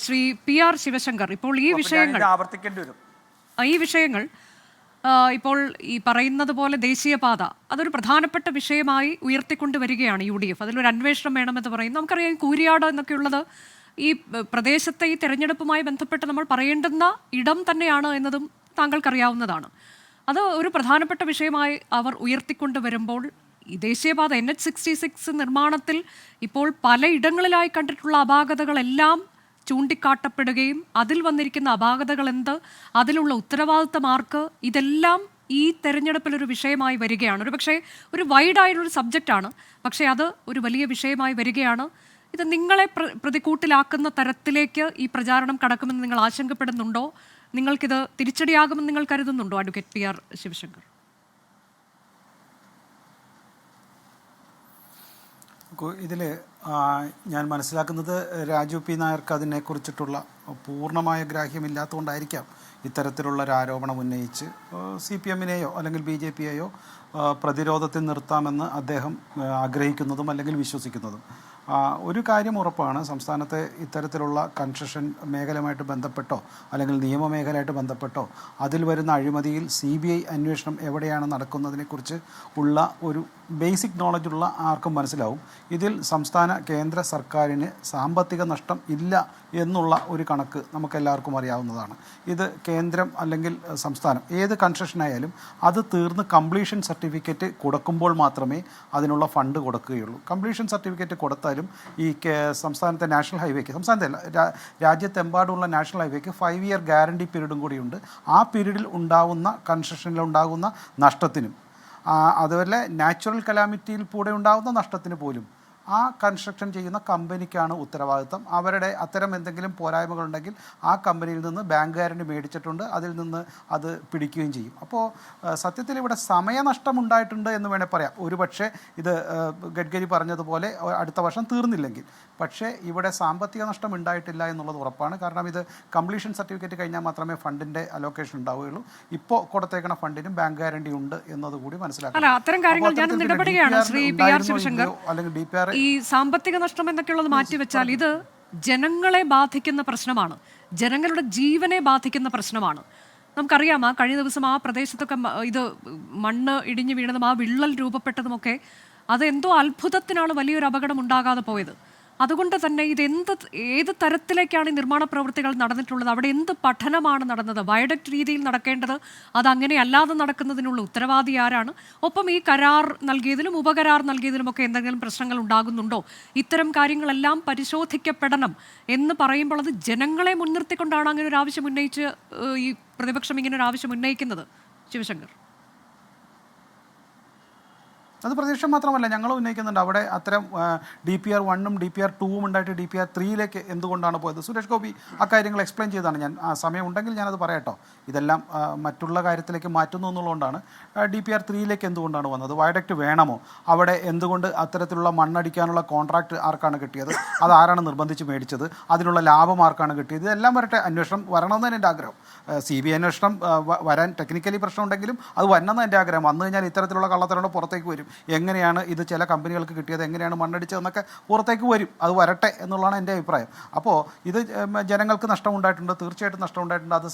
Shri PR Sivasankar, ഇപ്പോൾ ഈ വിഷയങ്ങൾ ഇപ്പോൾ ഈ പറയുന്നത് പോലെ ദേശീയപാത അതൊരു പ്രധാനപ്പെട്ട വിഷയമായി ഉയർത്തിക്കൊണ്ടുവരികയാണ് UDF. അതിലൊരു അന്വേഷണം വേണമെന്ന് പറയുന്നു. നമുക്കറിയാം കൂരിയാട് എന്നൊക്കെയുള്ളത് ഈ പ്രദേശത്തെ ഈ തെരഞ്ഞെടുപ്പുമായി ബന്ധപ്പെട്ട് നമ്മൾ പറയേണ്ടുന്ന ഇടം തന്നെയാണ് എന്നതും താങ്കൾക്കറിയാവുന്നതാണ്. അത് ഒരു പ്രധാനപ്പെട്ട വിഷയമായി അവർ ഉയർത്തിക്കൊണ്ടുവരുമ്പോൾ ഈ ദേശീയപാത NH-66 നിർമ്മാണത്തിൽ ഇപ്പോൾ പലയിടങ്ങളിലായി കണ്ടിട്ടുള്ള അപാകതകളെല്ലാം ചൂണ്ടിക്കാട്ടപ്പെടുകയും അതിൽ വന്നിരിക്കുന്ന അപാകതകൾ എന്ത്, അതിലുള്ള ഉത്തരവാദിത്തം ആർക്ക്, ഇതെല്ലാം ഈ തെരഞ്ഞെടുപ്പിലൊരു വിഷയമായി വരികയാണ്. ഒരു പക്ഷേ ഒരു വൈഡായിട്ടുള്ളൊരു സബ്ജക്റ്റാണ്, പക്ഷേ അത് ഒരു വലിയ വിഷയമായി വരികയാണ്. ഇത് നിങ്ങളെ പ്രതികൂട്ടിലാക്കുന്ന തരത്തിലേക്ക് ഈ പ്രചാരണം കടക്കുമെന്ന് നിങ്ങൾ ആശങ്കപ്പെടുന്നുണ്ടോ? നിങ്ങൾക്കിത് തിരിച്ചടിയാകുമെന്ന് നിങ്ങൾ കരുതുന്നുണ്ടോ, അഡ്വക്കേറ്റ് PR ശിവശങ്കർ? ഇതിൽ ഞാൻ മനസ്സിലാക്കുന്നത് രാജു P. നായർക്ക് അതിനെക്കുറിച്ചിട്ടുള്ള പൂർണ്ണമായ ഗ്രാഹ്യമില്ലാത്തതുകൊണ്ടായിരിക്കാം ഇത്തരത്തിലുള്ള ഒരു ആരോപണം ഉന്നയിച്ച് CPM-നെയോ അല്ലെങ്കിൽ BJP-യെയോ പ്രതിരോധത്തിൽ നിർത്താമെന്ന് അദ്ദേഹം ആഗ്രഹിക്കുന്നതും അല്ലെങ്കിൽ വിശ്വസിക്കുന്നതും. ഒരു കാര്യം ഉറപ്പാണ്, സംസ്ഥാനത്തെ ഇത്തരത്തിലുള്ള കൺസ്ട്രക്ഷൻ മേഖലയുമായിട്ട് ബന്ധപ്പെട്ടോ അല്ലെങ്കിൽ നിയമമേഖലയായിട്ട് ബന്ധപ്പെട്ടോ അതിൽ വരുന്ന അഴിമതിയിൽ CBI അന്വേഷണം എവിടെയാണ് നടക്കുന്നതിനെക്കുറിച്ച് ഉള്ള ഒരു ബേസിക് നോളജുള്ള ആർക്കും മനസ്സിലാവും ഇതിൽ സംസ്ഥാന കേന്ദ്ര സർക്കാരിന് സാമ്പത്തിക നഷ്ടം ഇല്ല എന്നുള്ള ഒരു കണക്ക് നമുക്കെല്ലാവർക്കും അറിയാവുന്നതാണ്. ഇത് കേന്ദ്രം അല്ലെങ്കിൽ സംസ്ഥാനം ഏത് കൺസ്ട്രക്ഷനായാലും അത് തീർന്ന് കംപ്ലീഷൻ സർട്ടിഫിക്കറ്റ് കൊടുക്കുമ്പോൾ മാത്രമേ അതിനുള്ള ഫണ്ട് കൊടുക്കുകയുള്ളൂ. കംപ്ലീഷൻ സർട്ടിഫിക്കറ്റ് കൊടുത്താലും ഈ സംസ്ഥാനത്തെ നാഷണൽ ഹൈവേക്ക്, സംസ്ഥാനത്തെ രാജ്യത്തെമ്പാടുമുള്ള നാഷണൽ ഹൈവേക്ക് 5 ഇയർ ഗ്യാരണ്ടി പീരീഡും കൂടിയുണ്ട്. ആ പീരീഡിൽ ഉണ്ടാകുന്ന കൺസ്ട്രക്ഷനിലുണ്ടാകുന്ന നഷ്ടത്തിനും അതുപോലെ നാച്ചുറൽ കലാമിറ്റിയിൽ കൂടെ ഉണ്ടാകുന്ന നഷ്ടത്തിന് പോലും ആ കൺസ്ട്രക്ഷൻ ചെയ്യുന്ന കമ്പനിക്കാണ് ഉത്തരവാദിത്തം. അവരുടെ അത്തരം എന്തെങ്കിലും പോരായ്മകളുണ്ടെങ്കിൽ ആ കമ്പനിയിൽ നിന്ന് ബാങ്ക് ഗ്യാരണ്ടി മേടിച്ചിട്ടുണ്ട്, അതിൽ നിന്ന് അത് പിടിക്കുകയും ചെയ്യും. അപ്പോൾ സത്യത്തിൽ ഇവിടെ സമയനഷ്ടം ഉണ്ടായിട്ടുണ്ട് എന്ന് വേണേൽ പറയാം. ഒരു പക്ഷേ ഇത് ഗഡ്കരി പറഞ്ഞതുപോലെ അടുത്ത വർഷം തീർന്നില്ലെങ്കിൽ, പക്ഷേ ഇവിടെ സാമ്പത്തിക നഷ്ടം ഉണ്ടായിട്ടില്ല എന്നുള്ളത് ഉറപ്പാണ്. കാരണം ഇത് കംപ്ലീഷൻ സർട്ടിഫിക്കറ്റ് കഴിഞ്ഞാൽ മാത്രമേ ഫണ്ടിൻ്റെ അലോക്കേഷൻ ഉണ്ടാവുകയുള്ളൂ. ഇപ്പോൾ കൊടുത്തേക്കുന്ന ഫണ്ടിനും ബാങ്ക് ഗ്യാരണ്ടി ഉണ്ട് എന്നതുകൂടി മനസ്സിലാക്കണം. അല്ലെങ്കിൽ DPR ഈ സാമ്പത്തിക നഷ്ടം എന്നൊക്കെയുള്ളത് മാറ്റിവെച്ചാൽ ഇത് ജനങ്ങളെ ബാധിക്കുന്ന പ്രശ്നമാണ്, ജനങ്ങളുടെ ജീവനെ ബാധിക്കുന്ന പ്രശ്നമാണ്. നമുക്കറിയാം, കഴിഞ്ഞ ദിവസം ആ പ്രദേശത്തൊക്കെ ഇത് മണ്ണ് ഇടിഞ്ഞു വീണതും ആ വിള്ളൽ രൂപപ്പെട്ടതുമൊക്കെ അത് എന്തോ അത്ഭുതത്തിനാണ് വലിയൊരു അപകടം ഉണ്ടാകാതെ പോയത്. അതുകൊണ്ട് തന്നെ ഏത് തരത്തിലേക്കാണ് ഈ നിർമ്മാണ പ്രവൃത്തികൾ നടന്നിട്ടുള്ളത്, അവിടെ എന്ത് പഠനമാണ് നടന്നത്, വയഡക്റ്റ് രീതിയിൽ നടക്കേണ്ടത് അതങ്ങനെ അല്ലാതെ നടക്കുന്നതിനുള്ള ഉത്തരവാദി ആരാണ്, ഒപ്പം ഈ കരാർ നൽകിയതിലും ഉപകരാർ നൽകിയതിലുമൊക്കെ എന്തെങ്കിലും പ്രശ്നങ്ങൾ ഉണ്ടാകുന്നുണ്ടോ, ഇത്തരം കാര്യങ്ങളെല്ലാം പരിശോധിക്കപ്പെടണം എന്ന് പറയുമ്പോൾ അത് ജനങ്ങളെ മുൻനിർത്തിക്കൊണ്ടാണ് അങ്ങനെ ഒരു ആവശ്യം ഉന്നയിച്ച് ഈ പ്രതിപക്ഷം ഇങ്ങനെ ഒരു ആവശ്യം ഉന്നയിക്കുന്നത്. ശിവശങ്കർ, അത് പ്രതിപക്ഷം മാത്രമല്ല, ഞങ്ങൾ ഉന്നയിക്കുന്നുണ്ട്. അവിടെ അത്തരം DPR 1ഉം DPR 2ഉം ഉണ്ടായിട്ട് DPR 3യിലേക്ക് എന്തുകൊണ്ടാണ് പോയത്? സുരേഷ് ഗോപി അക്കാര്യങ്ങൾ എക്സ്പ്ലെയിൻ ചെയ്താണ്. ഞാൻ സമയം ഉണ്ടെങ്കിൽ ഞാനത് പറയട്ടോ. ഇതെല്ലാം മറ്റുള്ള കാര്യത്തിലേക്ക് മാറ്റുന്നു എന്നുള്ളതുകൊണ്ടാണ്. DPR 3യിലേക്ക് എന്തുകൊണ്ടാണ് വന്നത്? വയഡക്റ്റ് വേണമോ? അവിടെ എന്തുകൊണ്ട് അത്തരത്തിലുള്ള മണ്ണടിക്കാനുള്ള കോൺട്രാക്ട് ആർക്കാണ് കിട്ടിയത്? അതാരാണ് നിർബന്ധിച്ച് മേടിച്ചത്? അതിനുള്ള ലാഭം ആർക്കാണ് കിട്ടിയത്? ഇതെല്ലാം വരട്ടെ, അന്വേഷണം വരണമെന്ന് എൻ്റെ ആഗ്രഹം. CBI അന്വേഷണം വരാൻ ടെക്നിക്കലി പ്രശ്നമുണ്ടെങ്കിലും അത് വരണമെന്ന് എൻ്റെ ആഗ്രഹം. വന്നു കഴിഞ്ഞാൽ ഇത്തരത്തിലുള്ള കള്ളത്തരങ്ങൾ പുറത്തേക്ക് വരും. എങ്ങനെയാണ് ഇത് ചില കമ്പനികൾക്ക് കിട്ടിയത്, എങ്ങനെയാണ് മണ്ണടിച്ചതെന്നൊക്കെ പുറത്തേക്ക് വരും. അത് വരട്ടെ എന്നുള്ളതാണ് എൻ്റെ അഭിപ്രായം. അപ്പോൾ ഇത് ജനങ്ങൾക്ക് നഷ്ടമുണ്ടായിട്ടുണ്ട്, തീർച്ചയായിട്ടും നഷ്ടമുണ്ടായിട്ടുണ്ട്. അത്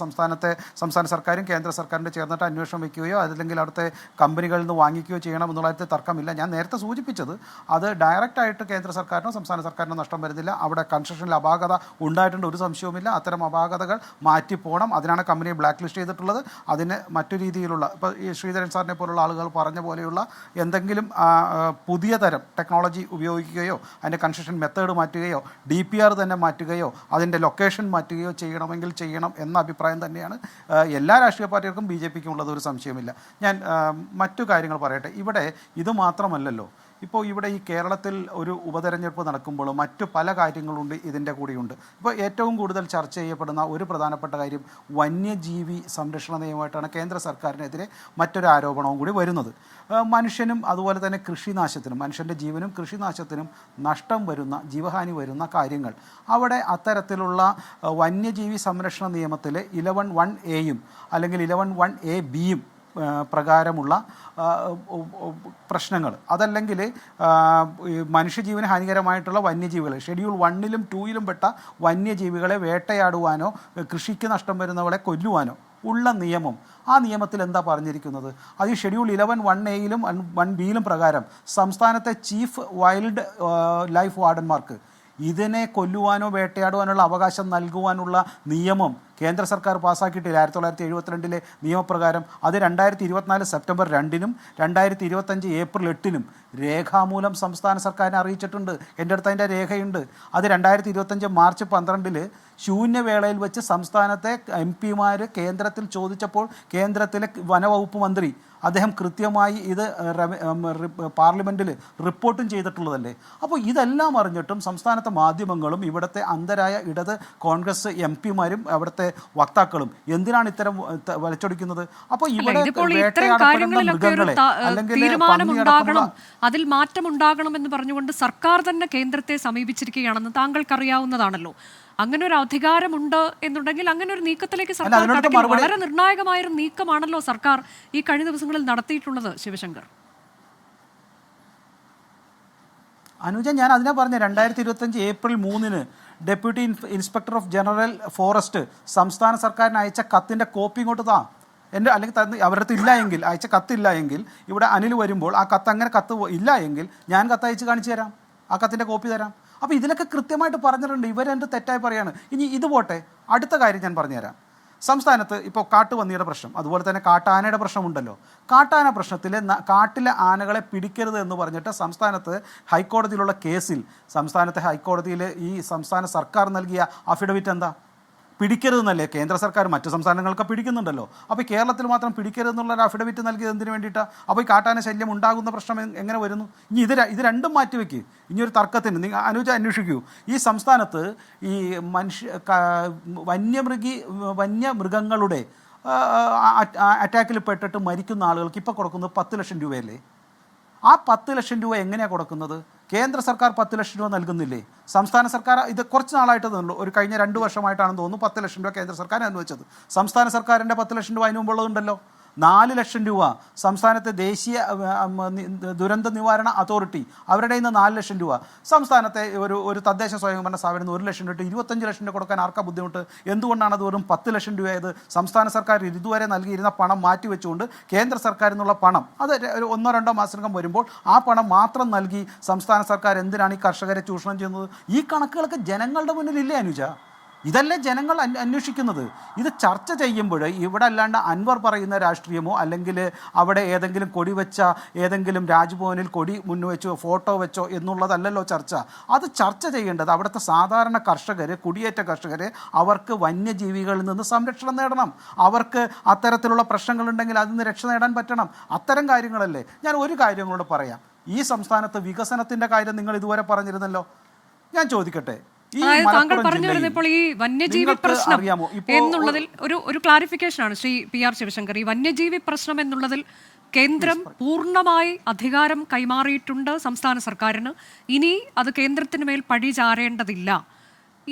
സംസ്ഥാന സർക്കാരും കേന്ദ്ര സർക്കാരിൻ്റെ ചേർന്നിട്ട് അന്വേഷണം വയ്ക്കുകയോ അതല്ലെങ്കിൽ അവിടുത്തെ കമ്പനികളിൽ നിന്ന് വാങ്ങിക്കുകയോ ചെയ്യണം എന്നുള്ള കാര്യത്തിൽ തർക്കമില്ല. ഞാൻ നേരത്തെ സൂചിപ്പിച്ചത് അത് ഡയറക്റ്റായിട്ട് കേന്ദ്ര സർക്കാരിനോ സംസ്ഥാന സർക്കാരിനോ നഷ്ടം വരുന്നില്ല. അവിടെ കൺസ്ട്രക്ഷനിൽ അപാകത ഉണ്ടായിട്ടുണ്ട്, ഒരു സംശയവുമില്ല. അത്തരം അപാകതകൾ മാറ്റിപ്പോകണം. അതിനാണ് കമ്പനിയെ ബ്ലാക്ക് ലിസ്റ്റ് ചെയ്തിട്ടുള്ളത്. അതിന് മറ്റു രീതിയിലുള്ള, ഇപ്പോൾ ഈ ശ്രീധരൻ സാറിനെ പോലുള്ള ആളുകൾ പറഞ്ഞ പോലെയുള്ള എന്തെങ്കിലും പുതിയ തരം ടെക്നോളജി ഉപയോഗിക്കുകയോ അതിൻ്റെ കൺസ്ട്രക്ഷൻ മെത്തേഡ് മാറ്റുകയോ DPR തന്നെ മാറ്റുകയോ അതിൻ്റെ ലൊക്കേഷൻ മാറ്റുകയോ ചെയ്യണമെങ്കിൽ ചെയ്യണം എന്ന അഭിപ്രായം തന്നെയാണ് എല്ലാ രാഷ്ട്രീയ പാർട്ടികൾക്കും BJPക്കും ഉള്ളത്, ഒരു സംശയമില്ല. ഞാൻ മറ്റു കാര്യങ്ങൾ പറയട്ടെ. ഇവിടെ ഇത് മാത്രമല്ലല്ലോ, ഇപ്പോൾ ഇവിടെ ഈ കേരളത്തിൽ ഒരു ഉപതെരഞ്ഞെടുപ്പ് നടക്കുമ്പോൾ മറ്റു പല കാര്യങ്ങളുണ്ട് ഇതിൻ്റെ കൂടെയുണ്ട്. ഇപ്പോൾ ഏറ്റവും കൂടുതൽ ചർച്ച ചെയ്യപ്പെടുന്ന ഒരു പ്രധാനപ്പെട്ട കാര്യം വന്യജീവി സംരക്ഷണ നിയമമായിട്ടാണ് കേന്ദ്ര സർക്കാരിനെതിരെ മറ്റൊരു ആരോപണവും കൂടി വരുന്നത്. മനുഷ്യനും അതുപോലെ തന്നെ കൃഷിനാശത്തിനും, മനുഷ്യൻ്റെ ജീവനും കൃഷിനാശത്തിനും നഷ്ടം വരുന്ന, ജീവഹാനി വരുന്ന കാര്യങ്ങൾ അവിടെ അത്തരത്തിലുള്ള വന്യജീവി സംരക്ഷണ നിയമത്തിലെ 11(1)(a)യും അല്ലെങ്കിൽ 11(1)(a)(b)യും പ്രകാരമുള്ള പ്രശ്നങ്ങൾ, അതല്ലെങ്കിൽ മനുഷ്യജീവന് ഹാനികരമായിട്ടുള്ള വന്യജീവികൾ, ഷെഡ്യൂൾ 1-ലും 2-ലും പെട്ട വന്യജീവികളെ വേട്ടയാടുവാനോ കൃഷിക്ക് നഷ്ടം വരുന്നവളെ കൊല്ലുവാനോ ഉള്ള നിയമം, ആ നിയമത്തിൽ എന്താ പറഞ്ഞിരിക്കുന്നത്? അത് ഈ ഷെഡ്യൂൾ 11(1)(a)യിലും 1(b)യിലും പ്രകാരം സംസ്ഥാനത്തെ ചീഫ് വൈൽഡ് ലൈഫ് വാർഡന്മാർക്ക് ഇതിനെ കൊല്ലുവാനോ വേട്ടയാടുവാനുള്ള അവകാശം നൽകുവാനുള്ള നിയമം കേന്ദ്ര സർക്കാർ പാസ്സാക്കിയിട്ടില്ല. 1972 നിയമപ്രകാരം അത് 2024 സെപ്റ്റംബർ 2-നും 2025 ഏപ്രിൽ 8-നും രേഖാമൂലം സംസ്ഥാന സർക്കാരിനെ അറിയിച്ചിട്ടുണ്ട്. എൻ്റെ അടുത്ത് അതിൻ്റെ രേഖയുണ്ട്. അത് 2025 മാർച്ച് 12 ശൂന്യവേളയിൽ വെച്ച് സംസ്ഥാനത്തെ MP-മാർ കേന്ദ്രത്തിൽ ചോദിച്ചപ്പോൾ കേന്ദ്രത്തിലെ വനവകുപ്പ് മന്ത്രി അദ്ദേഹം കൃത്യമായി ഇത് പാർലമെൻറ്റിൽ റിപ്പോർട്ടും ചെയ്തിട്ടുള്ളതല്ലേ. അപ്പോൾ ഇതെല്ലാം അറിഞ്ഞിട്ടും സംസ്ഥാനത്തെ മാധ്യമങ്ങളും ഇവിടുത്തെ അന്ധരായ ഇടത് കോൺഗ്രസ് MP-മാരും അവിടുത്തെ വക്താക്കളും എന്തിനാണ് ഇത്തരം വലിച്ചൊടിക്കുന്നത്? അപ്പോൾ ഇവിടെ വേട്ടയാടപ്പെടുന്ന മൃഗങ്ങളെ അല്ലെങ്കിൽ അതിൽ മാറ്റമുണ്ടാകണം എന്ന് പറഞ്ഞുകൊണ്ട് സർക്കാർ തന്നെ കേന്ദ്രത്തെ സമീപിച്ചിരിക്കുകയാണെന്ന് താങ്കൾക്കറിയാവുന്നതാണല്ലോ. അങ്ങനെ ഒരു അധികാരമുണ്ട് എന്നുണ്ടെങ്കിൽ അങ്ങനെ ഒരു നീക്കത്തിലേക്ക് സർക്കാർ കടക്കുന്നു. വളരെ നിർണായകമായൊരു നീക്കമാണല്ലോ സർക്കാർ ഈ കഴിഞ്ഞ ദിവസങ്ങളിൽ നടത്തിയിട്ടുള്ളത്. ശിവശങ്കർ, അനുജ, ഞാൻ അതിനെ പറഞ്ഞ 2025 ഏപ്രിൽ 3-ന് deputy inspector of general forest സംസ്ഥാന സർക്കാരിന് അയച്ച കത്തിൻ്റെ കോപ്പി ഇങ്ങോട്ട് താ. എൻ്റെ അല്ലെങ്കിൽ അവരുടെ അടുത്ത് ഇല്ല എങ്കിൽ, അയച്ച കത്തില്ല എങ്കിൽ, ഇവിടെ അനിൽ വരുമ്പോൾ ആ കത്ത് അങ്ങനെ കത്ത് ഇല്ല എങ്കിൽ ഞാൻ കത്തയച്ച് കാണിച്ചു തരാം, ആ കത്തിൻ്റെ കോപ്പി തരാം. അപ്പോൾ ഇതിലൊക്കെ കൃത്യമായിട്ട് പറഞ്ഞിട്ടുണ്ട്. ഇവരെന്ത് തെറ്റായി പറയാണ്. ഇനി ഇത് പോട്ടെ, അടുത്ത കാര്യം ഞാൻ പറഞ്ഞുതരാം. സംസ്ഥാനത്ത് ഇപ്പോൾ കാട്ടുപന്നിയുടെ പ്രശ്നം, അതുപോലെ തന്നെ കാട്ടാനയുടെ പ്രശ്നമുണ്ടല്ലോ. കാട്ടാന പ്രശ്നത്തിൽ കാട്ടിലെ ആനകളെ പിടിക്കരുത് എന്ന് പറഞ്ഞിട്ട് സംസ്ഥാനത്ത് ഹൈക്കോടതിയിലുള്ള കേസിൽ സംസ്ഥാനത്തെ ഹൈക്കോടതിയിൽ ഈ സംസ്ഥാന സർക്കാർ നൽകിയ അഫിഡവിറ്റ് എന്താ? പിടിക്കരുതെന്നല്ലേ. കേന്ദ്ര സർക്കാർ മറ്റു സംസ്ഥാനങ്ങളൊക്കെ പിടിക്കുന്നുണ്ടല്ലോ. അപ്പോൾ കേരളത്തിൽ മാത്രം പിടിക്കരുതെന്നുള്ളൊരു അഫിഡവിറ്റ് നൽകിയത് എന്തിനു വേണ്ടിയിട്ടാണ്? അപ്പോൾ ഈ കാട്ടാന ശല്യം ഉണ്ടാകുന്ന പ്രശ്നം എങ്ങനെ വരുന്നു? ഇനി ഇത് രണ്ടും മാറ്റിവെക്ക്. ഇനിയൊരു തർക്കത്തിന് നിങ്ങൾ അന്വേഷിക്കൂ. ഈ സംസ്ഥാനത്ത് ഈ വന്യമൃഗങ്ങളുടെ അറ്റാക്കിൽ പെട്ടിട്ട് മരിക്കുന്ന ആളുകൾക്ക് ഇപ്പോൾ കൊടുക്കുന്നത് 10 ലക്ഷം രൂപയല്ലേ? ആ 10 ലക്ഷം രൂപ എങ്ങനെയാണ് കൊടുക്കുന്നത്? കേന്ദ്ര സർക്കാർ 10 ലക്ഷം രൂപ നൽകുന്നില്ലേ? സംസ്ഥാന സർക്കാർ ഇത് കുറച്ച് നാളായിട്ട് തോന്നുള്ളൂ, ഒരു കഴിഞ്ഞ 2 വർഷമായിട്ടാണെന്ന് തോന്നുന്നു 10 ലക്ഷം രൂപ കേന്ദ്ര സർക്കാർ അനുവദിച്ചത്. സംസ്ഥാന സർക്കാരിൻ്റെ 10 ലക്ഷം രൂപ അതിന് മുമ്പുള്ളതുണ്ടല്ലോ. 4 ലക്ഷം രൂപ സംസ്ഥാനത്തെ ദേശീയ ദുരന്ത നിവാരണ അതോറിറ്റി അവരുടെ നിന്ന് 4 ലക്ഷം രൂപ, സംസ്ഥാനത്തെ ഒരു തദ്ദേശ സ്വയംഭരണ സ്ഥാപനം 1 ലക്ഷം രൂപ, 25 ലക്ഷം രൂപ കൊടുക്കാൻ ആർക്കാ ബുദ്ധിമുട്ട്? എന്തുകൊണ്ടാണ് അത് വെറും 10 ലക്ഷം രൂപയായത്? സംസ്ഥാന സർക്കാർ ഇതുവരെ നൽകിയിരുന്ന പണം മാറ്റിവെച്ചുകൊണ്ട് കേന്ദ്ര സർക്കാരിൽ നിന്നുള്ള പണം അത് 1-2 മാസത്തിനകം വരുമ്പോൾ ആ പണം മാത്രം നൽകി സംസ്ഥാന സർക്കാർ എന്തിനാണ് ഈ കർഷകരെ ചൂഷണം ചെയ്യുന്നത്? ഈ കണക്കുകളൊക്കെ ജനങ്ങളുടെ മുന്നിലില്ലേ അനുജ? ഇതല്ലേ ജനങ്ങൾ അന്വേഷിക്കുന്നത്? ഇത് ചർച്ച ചെയ്യുമ്പോൾ ഇവിടെ അല്ലാണ്ട് അൻവർ പറയുന്ന രാഷ്ട്രീയമോ അല്ലെങ്കിൽ അവിടെ ഏതെങ്കിലും കൊടി വെച്ച ഏതെങ്കിലും രാജ്ഭവനിൽ കൊടി മുൻവെച്ചോ ഫോട്ടോ വെച്ചോ എന്നുള്ളതല്ലല്ലോ ചർച്ച. അത് ചർച്ച ചെയ്യേണ്ടത് അവിടുത്തെ സാധാരണ കർഷകർ, കുടിയേറ്റ കർഷകർ, അവർക്ക് വന്യജീവികളിൽ നിന്ന് സംരക്ഷണം നേടണം. അവർക്ക് അത്തരത്തിലുള്ള പ്രശ്നങ്ങളുണ്ടെങ്കിൽ അതിൽ നിന്ന് രക്ഷ നേടാൻ പറ്റണം. അത്തരം കാര്യങ്ങളല്ലേ. ഞാൻ ഒരു കാര്യം കൂടെ പറയാം. ഈ സംസ്ഥാനത്ത് വികസനത്തിൻ്റെ കാര്യം നിങ്ങൾ ഇതുവരെ പറഞ്ഞിരുന്നല്ലോ. ഞാൻ ചോദിക്കട്ടെ, താങ്കൾ പറഞ്ഞു വരുന്നത് ഇപ്പോൾ ഈ വന്യജീവി പ്രശ്നം എന്നുള്ളതിൽ ഒരു ക്ലാരിഫിക്കേഷൻ ആണ് ശ്രീ PR ശിവശങ്കർ. ഈ വന്യജീവി പ്രശ്നം എന്നുള്ളതിൽ കേന്ദ്രം പൂർണ്ണമായി അധികാരം കൈമാറിയിട്ടുണ്ട് സംസ്ഥാന സർക്കാരിന്. ഇനി അത് കേന്ദ്രത്തിന് മേൽ പഴി ചാരേണ്ടതില്ല.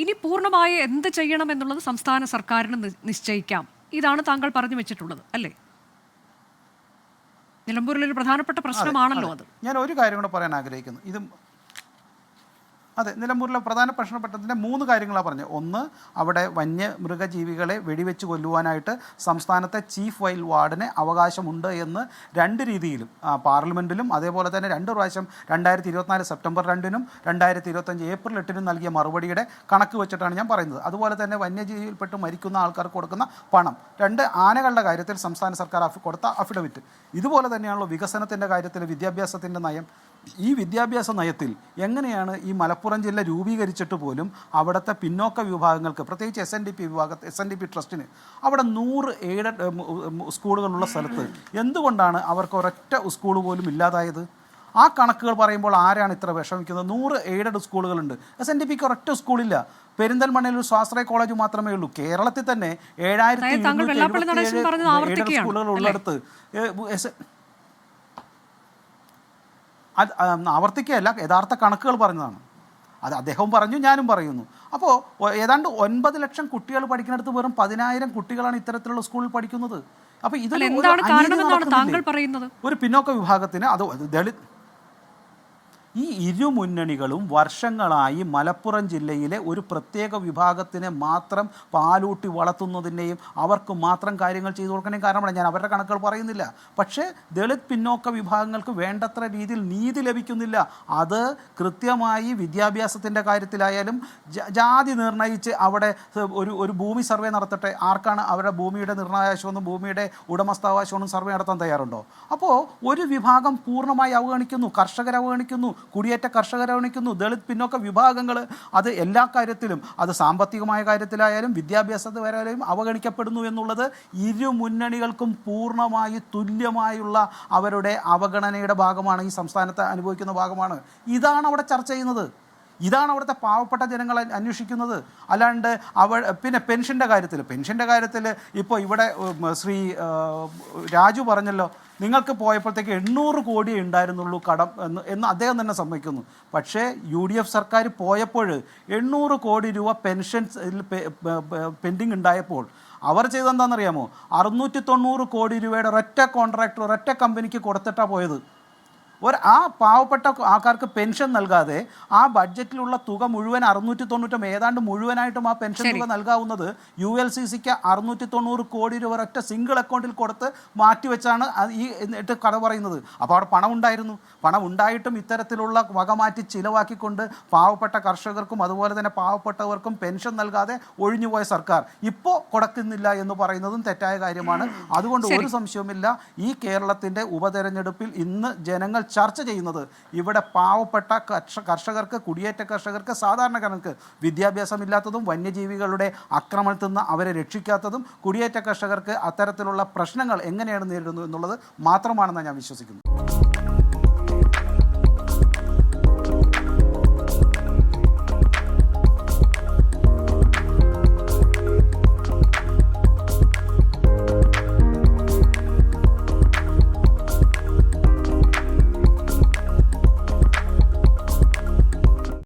ഇനി പൂർണ്ണമായി എന്ത് ചെയ്യണം എന്നുള്ളത് സംസ്ഥാന സർക്കാരിന് നിശ്ചയിക്കാം. ഇതാണ് താങ്കൾ പറഞ്ഞു വെച്ചിട്ടുള്ളത് അല്ലേ? നിലമ്പൂരിലൊരു പ്രധാനപ്പെട്ട പ്രശ്നമാണല്ലോ അത്. ഞാൻ ഒരു കാര്യം കൂടെ പറയാൻ ആഗ്രഹിക്കുന്നു. ഇത് അതെ, നിലമ്പൂരിലെ പ്രധാന പ്രശ്നപ്പെട്ടതിൻ്റെ 3 കാര്യങ്ങളാണ് പറഞ്ഞത്. ഒന്ന്, അവിടെ വന്യമൃഗജീവികളെ വെടിവെച്ച് കൊല്ലുവാനായിട്ട് സംസ്ഥാനത്തെ ചീഫ് വൈൽഡ് വാർഡിന് അവകാശമുണ്ട് എന്ന് 2 രീതിയിലും പാർലമെൻറ്റിലും അതേപോലെ തന്നെ 2 പ്രാവശ്യം 2024 സെപ്റ്റംബർ 2-നും 2025 ഏപ്രിൽ 8-നും നൽകിയ മറുപടിയുടെ കണക്ക് വെച്ചിട്ടാണ് ഞാൻ പറയുന്നത്. അതുപോലെ തന്നെ വന്യജീവിയിൽപ്പെട്ട് മരിക്കുന്ന ആൾക്കാർക്ക് കൊടുക്കുന്ന പണം, 2 ആനകളുടെ കാര്യത്തിൽ സംസ്ഥാന സർക്കാർ കൊടുത്ത അഫിഡവിറ്റ്. ഇതുപോലെ തന്നെയാണല്ലോ വികസനത്തിൻ്റെ കാര്യത്തിൽ വിദ്യാഭ്യാസത്തിൻ്റെ നയം. ഈ വിദ്യാഭ്യാസ നയത്തിൽ എങ്ങനെയാണ് ഈ മലപ്പുറം ജില്ല രൂപീകരിച്ചിട്ട് പോലും അവിടുത്തെ പിന്നോക്ക വിഭാഗങ്ങൾക്ക്, പ്രത്യേകിച്ച് SNDP ട്രസ്റ്റിന് അവിടെ 100 എയ്ഡഡ് സ്കൂളുകളുള്ള സ്ഥലത്ത് എന്തുകൊണ്ടാണ് അവർക്ക് ഒരൊറ്റ സ്കൂൾ പോലും ഇല്ലാതായത്? ആ കണക്കുകൾ പറയുമ്പോൾ ആരാണ് ഇത്ര വിഷമിക്കുന്നത്? 100 എയ്ഡഡ് സ്കൂളുകളുണ്ട്, SNDPക്ക് ഒരൊറ്റ സ്കൂളില്ല. പെരിന്തൽമണ്ണയിൽ ഒരു സ്വാശ്രയ കോളേജ് മാത്രമേ ഉള്ളൂ. കേരളത്തിൽ തന്നെ 7,277 എയ്ഡഡ് സ്കൂളുകൾ ഉള്ളിടത്ത് അത് ആവർത്തിക്കുകയല്ല, യഥാർത്ഥ കണക്കുകൾ പറഞ്ഞതാണ്. അത് അദ്ദേഹവും പറഞ്ഞു, ഞാനും പറയുന്നു. അപ്പോൾ ഏതാണ്ട് 9 ലക്ഷം കുട്ടികൾ പഠിക്കുന്നിടത്ത് വെറും 10,000 കുട്ടികളാണ് ഇത്തരത്തിലുള്ള സ്കൂളിൽ പഠിക്കുന്നത്. അപ്പോൾ ഇത് അല്ല, എന്താണ് കാരണമെന്നാണ് താങ്കൾ പറയുന്നത്? ഒരു പിന്നോക്ക വിഭാഗത്തിന് അത് ദളിത് ഈ ഇരു മുന്നണികളും വർഷങ്ങളായി മലപ്പുറം ജില്ലയിലെ ഒരു പ്രത്യേക വിഭാഗത്തിനെ മാത്രം പാലൂട്ടി വളർത്തുന്നതിൻ്റെയും അവർക്ക് മാത്രം കാര്യങ്ങൾ ചെയ്തു കൊടുക്കുന്നതിനും കാരണമാണ്. ഞാൻ അവരുടെ കണക്കുകൾ പറയുന്നില്ല. പക്ഷേ ദളിത് പിന്നോക്ക വിഭാഗങ്ങൾക്ക് വേണ്ടത്ര രീതിയിൽ നീതി ലഭിക്കുന്നില്ല. അത് കൃത്യമായി വിദ്യാഭ്യാസത്തിൻ്റെ കാര്യത്തിലായാലും ജാതി നിർണയിച്ച് അവിടെ ഒരു ഭൂമി സർവേ നടത്തട്ടെ, ആർക്കാണ് അവരുടെ ഭൂമിയുടെ നിർണയാവകാശമെന്നും ഭൂമിയുടെ ഉടമസ്ഥാവകാശമെന്നും സർവേ നടത്താൻ തയ്യാറുണ്ടോ? അപ്പോൾ ഒരു വിഭാഗം പൂർണ്ണമായി അവഗണിക്കുന്നു, കർഷകരെ അവഗണിക്കുന്നു, കുടിയേറ്റ കർഷകരെ അവഗണിക്കുന്നു, ദളിത് പിന്നോക്ക വിഭാഗങ്ങൾ അത് എല്ലാ കാര്യത്തിലും, അത് സാമ്പത്തികമായ കാര്യത്തിലായാലും വിദ്യാഭ്യാസത്തിലായാലും അവഗണിക്കപ്പെടുന്നു എന്നുള്ളത് ഇരു മുന്നണികൾക്കും പൂർണ്ണമായി തുല്യമായുള്ള അവരുടെ അവഗണനയുടെ ഭാഗമാണ്, ഈ സംസ്ഥാനത്ത് അനുഭവിക്കുന്ന ഭാഗമാണ്. ഇതാണ് അവിടെ ചർച്ച ചെയ്യുന്നത്. ഇതാണ് അവിടുത്തെ പാവപ്പെട്ട ജനങ്ങൾ അന്വേഷിക്കുന്നത്. അല്ലാണ്ട് പിന്നെ പെൻഷൻ്റെ കാര്യത്തിൽ ഇപ്പോൾ ഇവിടെ ശ്രീ രാജു പറഞ്ഞല്ലോ, നിങ്ങൾക്ക് പോയപ്പോഴത്തേക്ക് 800 കോടിയേ ഉണ്ടായിരുന്നുള്ളൂ കടം എന്ന് അദ്ദേഹം തന്നെ സമ്മതിക്കുന്നു. പക്ഷേ UDF സർക്കാർ പോയപ്പോൾ 800 കോടി രൂപ പെൻഷൻ പെൻഡിങ് ഉണ്ടായപ്പോൾ അവർ ചെയ്തെന്താണെന്നറിയാമോ? 690 കോടി രൂപയുടെ ഒരൊറ്റ കോൺട്രാക്ടർ ഒരൊറ്റ കമ്പനിക്ക് കൊടുത്തിട്ടാണ് പോയത്. ആ പാവപ്പെട്ട ആൾക്കാർക്ക് പെൻഷൻ നൽകാതെ ആ ബഡ്ജറ്റിലുള്ള തുക മുഴുവൻ 690 ഏതാണ്ട് മുഴുവനായിട്ടും ആ പെൻഷൻ തുക നൽകാവുന്നത് ULCCക്ക് 690 കോടി രൂപ ഒരൊറ്റ സിംഗിൾ അക്കൗണ്ടിൽ കൊടുത്ത് മാറ്റിവെച്ചാണ് ഈ എന്നിട്ട് കഥ പറയുന്നത്. അപ്പോൾ അവിടെ പണം ഉണ്ടായിരുന്നു. പണം ഉണ്ടായിട്ടും ഇത്തരത്തിലുള്ള വകമാറ്റി ചിലവാക്കിക്കൊണ്ട് പാവപ്പെട്ട കർഷകർക്കും അതുപോലെ തന്നെ പാവപ്പെട്ടവർക്കും പെൻഷൻ നൽകാതെ ഒഴിഞ്ഞുപോയ സർക്കാർ ഇപ്പോൾ കൊടുക്കുന്നില്ല എന്ന് പറയുന്നതും തെറ്റായ കാര്യമാണ്. അതുകൊണ്ട് ഒരു സംശയവുമില്ല, ഈ കേരളത്തിൻ്റെ ഉപതെരഞ്ഞെടുപ്പിൽ ഇന്ന് ജനങ്ങൾ ചർച്ച ചെയ്യുന്നത് ഇവിടെ പാവപ്പെട്ട കർഷകർക്ക്, കുടിയേറ്റ കർഷകർക്ക്, സാധാരണക്കാർക്ക് വിദ്യാഭ്യാസമില്ലാത്തതും വന്യജീവികളുടെ ആക്രമണത്തിൽ നിന്ന് അവരെ രക്ഷിക്കാത്തതും കുടിയേറ്റ കർഷകർക്ക് അത്തരത്തിലുള്ള പ്രശ്നങ്ങൾ എങ്ങനെയാണ് നേരിടുന്നത് എന്നുള്ളത് മാത്രമാണെന്ന് ഞാൻ വിശ്വസിക്കുന്നു.